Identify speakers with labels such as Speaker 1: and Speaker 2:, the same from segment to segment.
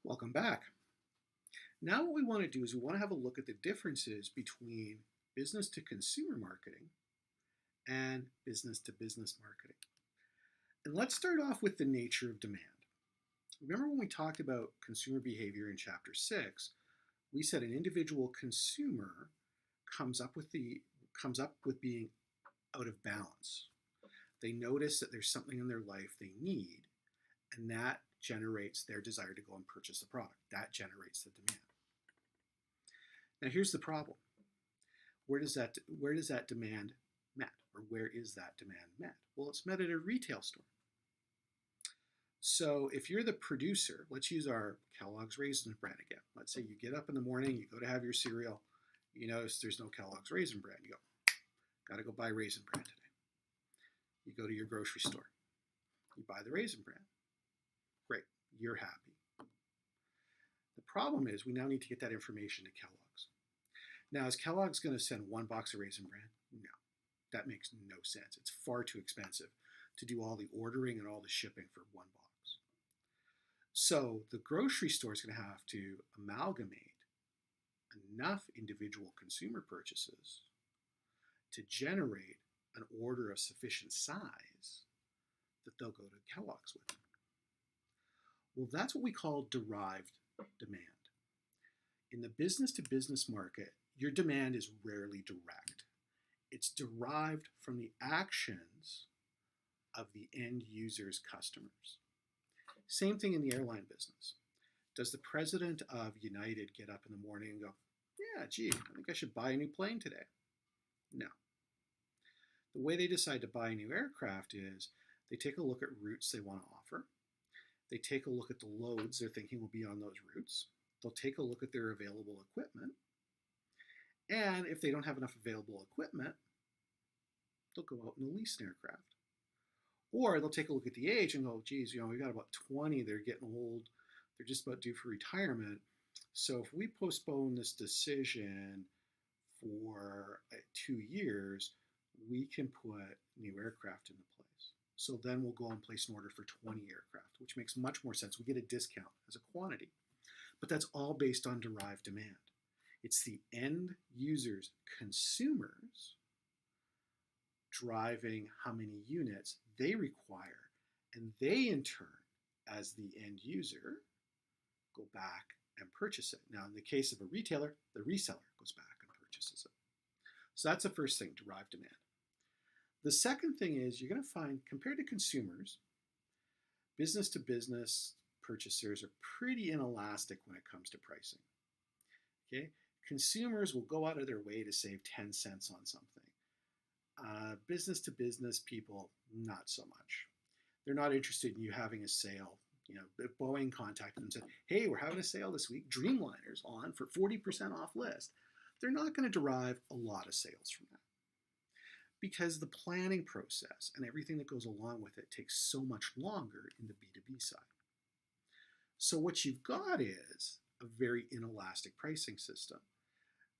Speaker 1: Welcome back. Now what we want to do is we want to have a look at the differences between business to consumer marketing and business to business marketing. And let's start off with the nature of demand. Remember when we talked about consumer behavior in chapter 6, we said an individual consumer comes up with being out of balance. They notice that there's something in their life they need, and that generates their desire to go and purchase the product. That generates the demand. Now here's the problem. Where does that demand met? Or where is that demand met? Well, it's met at a retail store. So if you're the producer, let's use our Kellogg's Raisin Bran again. Let's say you get up in the morning, you go to have your cereal, you notice there's no Kellogg's Raisin Bran. You go, gotta go buy Raisin Bran today. You go to your grocery store. You buy the Raisin Bran. Great, you're happy. The problem is we now need to get that information to Kellogg's. Now, is Kellogg's going to send one box of Raisin Bran? No, that makes no sense. It's far too expensive to do all the ordering and all the shipping for one box. So the grocery store is going to have to amalgamate enough individual consumer purchases to generate an order of sufficient size that they'll go to Kellogg's with. Well, that's what we call derived demand. In the business-to-business market, your demand is rarely direct. It's derived from the actions of the end user's customers. Same thing in the airline business. Does the president of United get up in the morning and go, yeah, gee, I think I should buy a new plane today? No. The way they decide to buy a new aircraft is they take a look at routes they want to offer. They take a look at the loads they're thinking will be on those routes. They'll take a look at their available equipment. And if they don't have enough available equipment, they'll go out and lease an aircraft. Or they'll take a look at the age and go, geez, we've got about 20, they're getting old, they're just about due for retirement. So if we postpone this decision for 2 years, we can put new aircraft into place. So then we'll go and place an order for 20 aircraft, which makes much more sense. We get a discount as a quantity. But that's all based on derived demand. It's the end users, consumers, driving how many units they require. And they, in turn, as the end user, go back and purchase it. Now, in the case of a retailer, the reseller goes back and purchases it. So that's the first thing, derived demand. The second thing is you're going to find, compared to consumers, business-to-business purchasers are pretty inelastic when it comes to pricing. Okay? Consumers will go out of their way to save 10 cents on something. Business-to-business people, not so much. They're not interested in you having a sale. If Boeing contacted them and said, hey, we're having a sale this week, Dreamliner's on for 40% off list. They're not going to derive a lot of sales from that, because the planning process and everything that goes along with it takes so much longer in the B2B side. So what you've got is a very inelastic pricing system.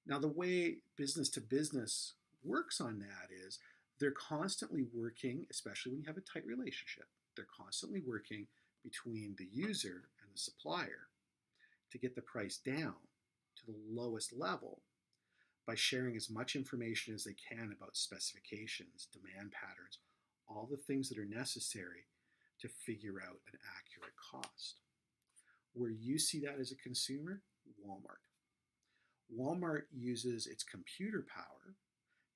Speaker 1: Now, the way business to business works on that is they're constantly working, especially when you have a tight relationship, they're constantly working between the user and the supplier to get the price down to the lowest level by sharing as much information as they can about specifications, demand patterns, all the things that are necessary to figure out an accurate cost. Where you see that as a consumer, Walmart. Walmart uses its computer power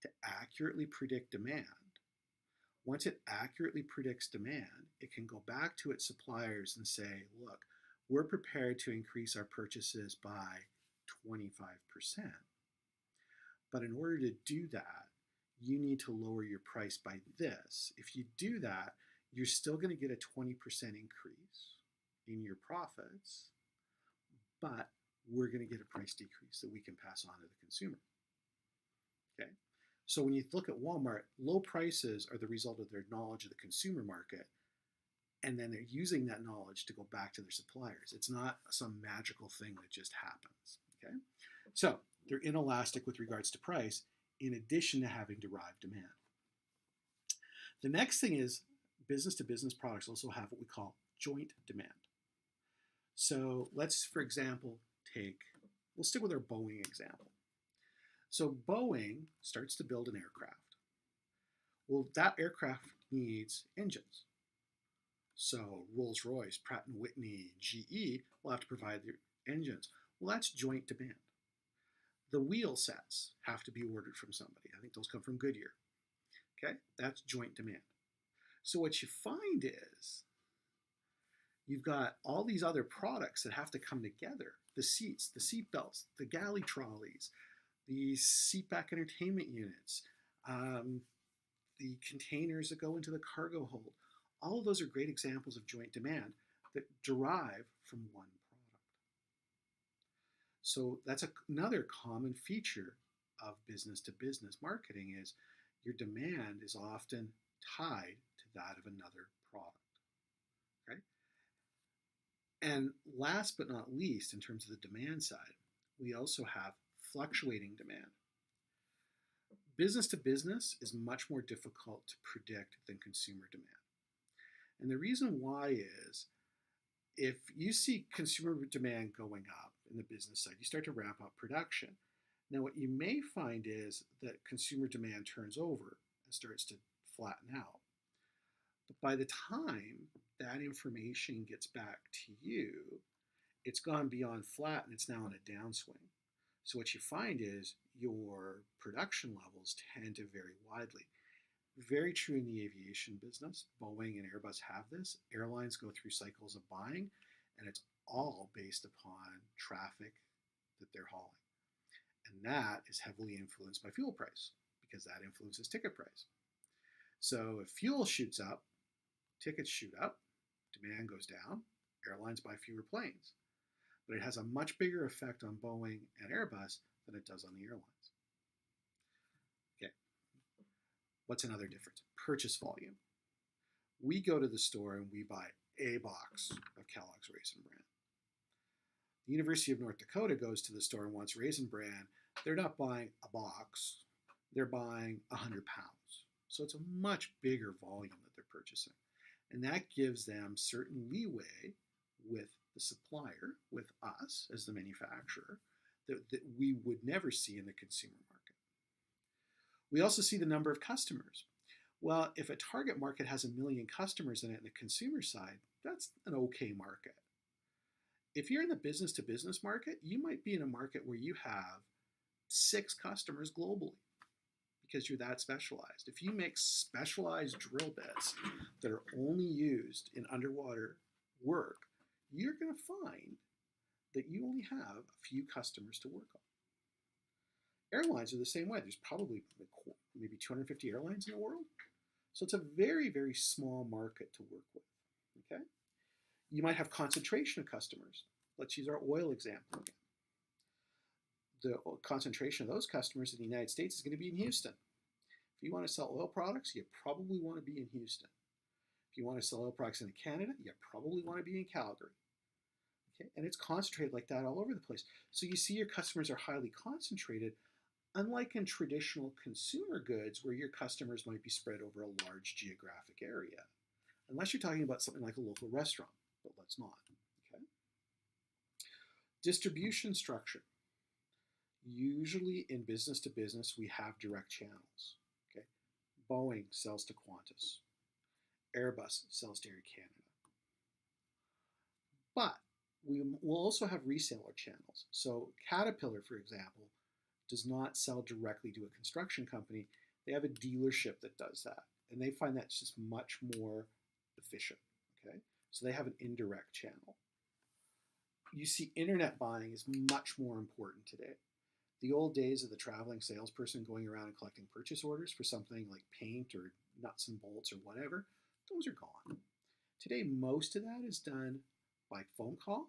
Speaker 1: to accurately predict demand. Once it accurately predicts demand, it can go back to its suppliers and say, look, we're prepared to increase our purchases by 25%. But in order to do that, you need to lower your price by this. If you do that, you're still going to get a 20% increase in your profits, but we're going to get a price decrease that we can pass on to the consumer. Okay? So when you look at Walmart, low prices are the result of their knowledge of the consumer market, and then they're using that knowledge to go back to their suppliers. It's not some magical thing that just happens. Okay? So they're inelastic with regards to price, in addition to having derived demand. The next thing is business-to-business products also have what we call joint demand. So let's, for example, we'll stick with our Boeing example. So Boeing starts to build an aircraft. Well, that aircraft needs engines. So Rolls-Royce, Pratt & Whitney, GE will have to provide their engines. Well, that's joint demand. The wheel sets have to be ordered from somebody. I think those come from Goodyear. Okay, that's joint demand. So what you find is you've got all these other products that have to come together. The seats, the seat belts, the galley trolleys, the seatback entertainment units, the containers that go into the cargo hold. All of those are great examples of joint demand that derive from one product. So that's another common feature of business to business marketing is your demand is often tied to that of another product. Okay? And last but not least, in terms of the demand side, we also have fluctuating demand. Business to business is much more difficult to predict than consumer demand. And the reason why is if you see consumer demand going up in the business side, you start to ramp up production. Now, what you may find is that consumer demand turns over and starts to flatten out. But by the time that information gets back to you, it's gone beyond flat and it's now in a downswing. So what you find is your production levels tend to vary widely. Very true in the aviation business. Boeing and Airbus have this. Airlines go through cycles of buying, and it's all based upon traffic that they're hauling. And that is heavily influenced by fuel price because that influences ticket price. So if fuel shoots up, tickets shoot up, demand goes down, airlines buy fewer planes. But it has a much bigger effect on Boeing and Airbus than it does on the airlines. Okay, what's another difference? Purchase volume. We go to the store and we buy a box of Kellogg's Raisin Bran. The University of North Dakota goes to the store and wants Raisin Bran. They're not buying a box, they're buying 100 pounds. So it's a much bigger volume that they're purchasing. And that gives them certain leeway with the supplier, with us as the manufacturer, that we would never see in the consumer market. We also see the number of customers. Well, if a target market has 1 million customers in it in the consumer side, that's an okay market. If you're in the business to business market, you might be in a market where you have 6 customers globally because you're that specialized. If you make specialized drill bits that are only used in underwater work, you're going to find that you only have a few customers to work on. Airlines are the same way. There's probably maybe 250 airlines in the world. So it's a very, very small market to work with. Okay? You might have concentration of customers. Let's use our oil example again. The concentration of those customers in the United States is going to be in Houston. If you want to sell oil products, you probably want to be in Houston. If you want to sell oil products in Canada, you probably want to be in Calgary. Okay? And it's concentrated like that all over the place. So you see your customers are highly concentrated, unlike in traditional consumer goods where your customers might be spread over a large geographic area. Unless you're talking about something like a local restaurant, but let's not. Okay? Distribution structure. Usually in business to business, we have direct channels. Okay? Boeing sells to Qantas. Airbus sells to Air Canada. But we will also have reseller channels. So Caterpillar, for example, does not sell directly to a construction company. They have a dealership that does that. And they find that's just much more efficient. Okay? So they have an indirect channel. You see internet buying is much more important today. The old days of the traveling salesperson going around and collecting purchase orders for something like paint or nuts and bolts or whatever, those are gone. Today, most of that is done by phone call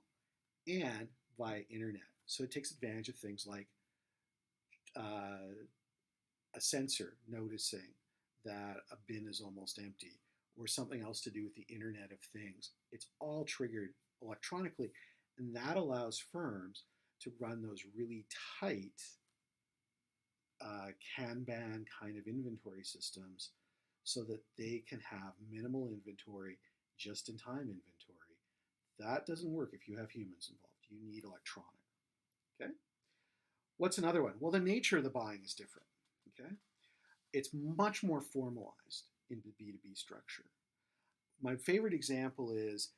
Speaker 1: and via internet. So it takes advantage of things like a sensor noticing that a bin is almost empty or something else to do with the Internet of Things. It's all triggered electronically, and that allows firms to run those really tight Kanban kind of inventory systems so that they can have minimal inventory, just-in-time inventory That doesn't work if you have humans involved. You need electronic. Okay? What's another one? Well, the nature of the buying is different. Okay? It's much more formalized in the B2B structure. My favorite example is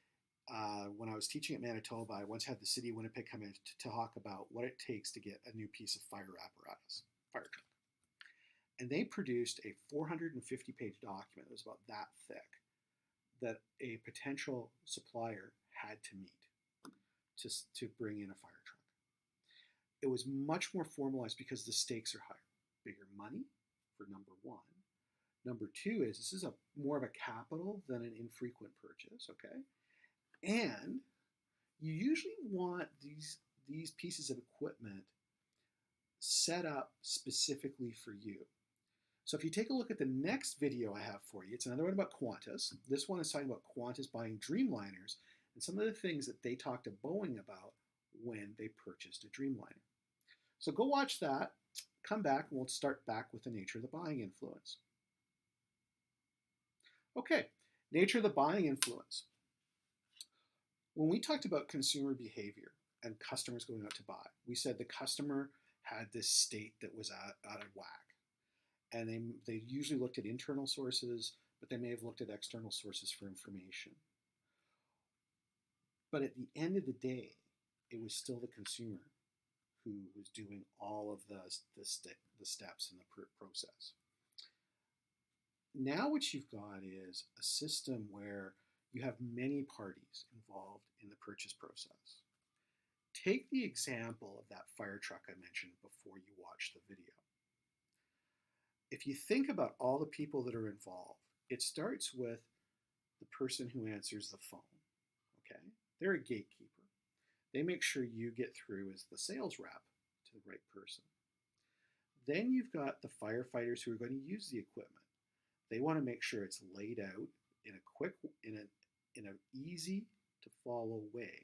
Speaker 1: when I was teaching at Manitoba, I once had the city of Winnipeg come in to talk about what it takes to get a new piece of fire apparatus, fire truck. And they produced a 450-page document that was about that thick that a potential supplier had to meet to bring in a fire truck. It was much more formalized because the stakes are higher. Bigger money, for number one. Number two is this is more of a capital than an infrequent purchase, okay? And you usually want these pieces of equipment set up specifically for you. So if you take a look at the next video I have for you, it's another one about Qantas. This one is talking about Qantas buying Dreamliners and some of the things that they talked to Boeing about when they purchased a Dreamliner. So go watch that, come back, and we'll start back with the nature of the buying influence. Okay, nature of the buying influence. When we talked about consumer behavior and customers going out to buy, we said the customer had this state that was out of whack. And they usually looked at internal sources, but they may have looked at external sources for information. But at the end of the day, it was still the consumer who was doing all of the steps in the process. Now what you've got is a system where you have many parties involved in the purchase process. Take the example of that fire truck I mentioned before you watched the video. If you think about all the people that are involved, it starts with the person who answers the phone, okay? They're a gatekeeper. They make sure you get through as the sales rep to the right person. Then you've got the firefighters who are going to use the equipment. They want to make sure it's laid out in an easy to follow way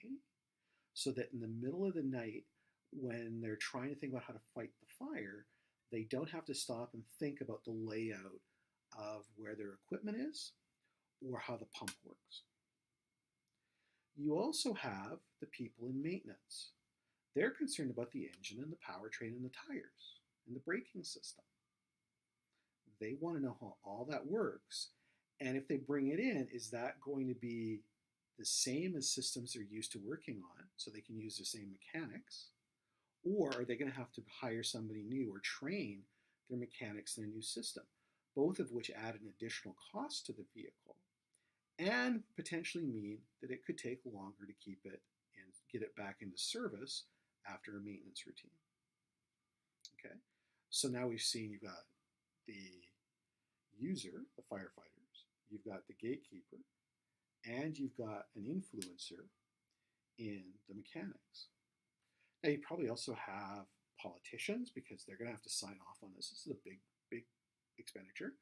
Speaker 1: so that in the middle of the night when they're trying to think about how to fight the fire, they don't have to stop and think about the layout of where their equipment is or how the pump works. You also have the people in maintenance. They're concerned about the engine and the powertrain and the tires and the braking system. They want to know how all that works. And if they bring it in, is that going to be the same as systems they're used to working on so they can use the same mechanics? Or are they going to have to hire somebody new or train their mechanics in a new system? Both of which add an additional cost to the vehicle and potentially mean that it could take longer to keep it and get it back into service after a maintenance routine. Okay, so now we've seen you've got the user, the firefighters, you've got the gatekeeper, and you've got an influencer in the mechanics. Now you probably also have politicians because they're going to have to sign off on this. This is a big expenditure.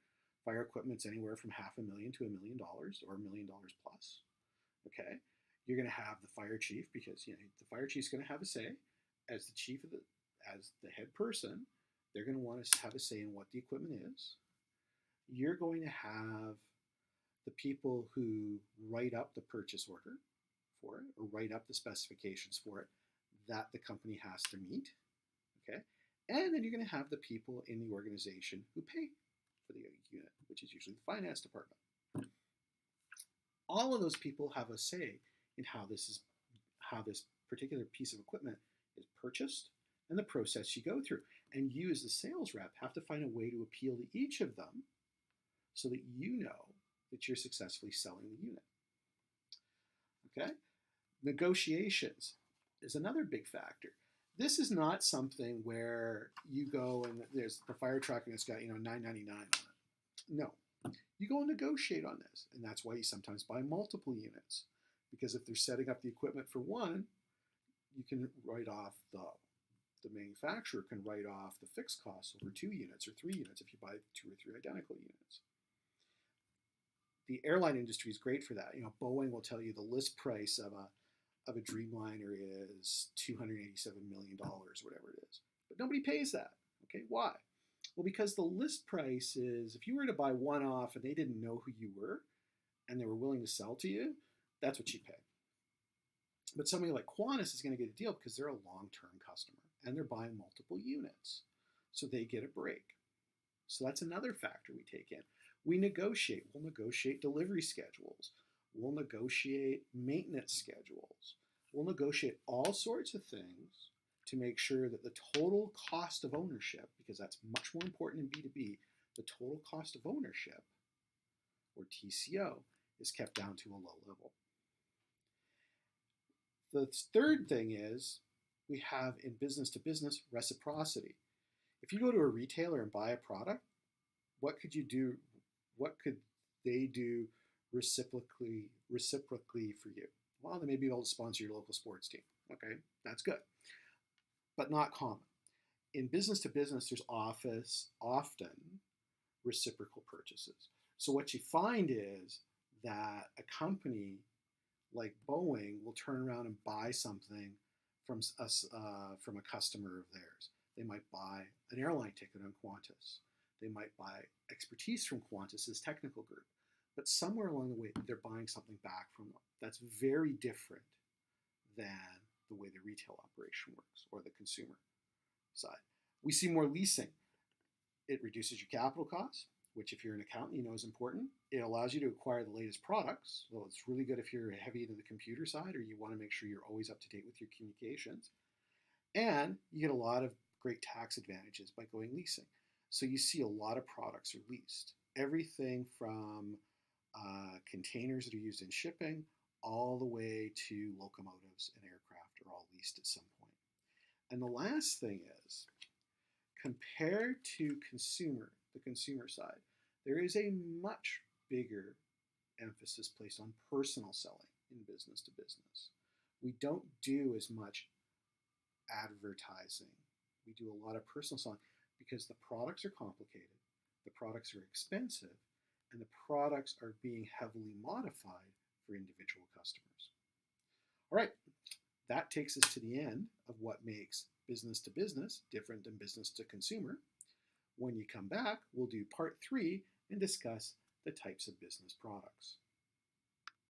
Speaker 1: Fire equipment's anywhere from $500,000 to $1 million or $1 million plus. Okay, you're going to have the fire chief because the fire chief's going to have a say as the chief of as the head person. They're going to want to have a say in what the equipment is. You're going to have the people who write up the purchase order for it or write up the specifications for it that the company has to meet, okay? And then you're going to have the people in the organization who pay for the unit, which is usually the finance department. All of those people have a say in how this particular piece of equipment is purchased and the process you go through. And you as the sales rep have to find a way to appeal to each of them so that you know that you're successfully selling the unit. Okay? Negotiations is another big factor. This is not something where you go and there's the fire truck and it's got $9.99 on it. No, you go and negotiate on this, and that's why you sometimes buy multiple units, because if they're setting up the equipment for one, you can write off the manufacturer can write off the fixed costs over 2 units or 3 units if you buy 2 or 3 identical units. The airline industry is great for that. Boeing will tell you the list price of a Dreamliner is $287 million, whatever it is. But nobody pays that. Okay, why? Well, because the list price is, if you were to buy one off and they didn't know who you were and they were willing to sell to you, that's what you pay. But somebody like Qantas is going to get a deal because they're a long-term customer and they're buying multiple units. So they get a break. So that's another factor we take in. We negotiate. We'll negotiate delivery schedules. We'll negotiate maintenance schedules. We'll negotiate all sorts of things to make sure that the total cost of ownership, because that's much more important in B2B, the total cost of ownership, or TCO, is kept down to a low level. The third thing is we have in business to business reciprocity. If you go to a retailer and buy a product, what could you do? What could they do reciprocally for you? Well, they may be able to sponsor your local sports team. Okay, that's good, but not common. In business to business, there's often reciprocal purchases. So what you find is that a company like Boeing will turn around and buy something from a customer of theirs. They might buy an airline ticket on Qantas. They might buy expertise from Qantas's technical group. But somewhere along the way, they're buying something back from them. That's very different than the way the retail operation works or the consumer side. We see more leasing. It reduces your capital costs, which if you're an accountant, you know is important. It allows you to acquire the latest products. So it's really good if you're heavy into the computer side or you want to make sure you're always up to date with your communications. And you get a lot of great tax advantages by going leasing. So you see a lot of products are leased. Everything from containers that are used in shipping all the way to locomotives and aircraft are all leased at some point. And the last thing is, compared to the consumer side, there is a much bigger emphasis placed on personal selling in business to business. We don't do as much advertising. We do a lot of personal selling because the products are complicated, the products are expensive, and the products are being heavily modified for individual customers. All right, that takes us to the end of what makes business to business different than business to consumer. When you come back, we'll do part 3 and discuss the types of business products.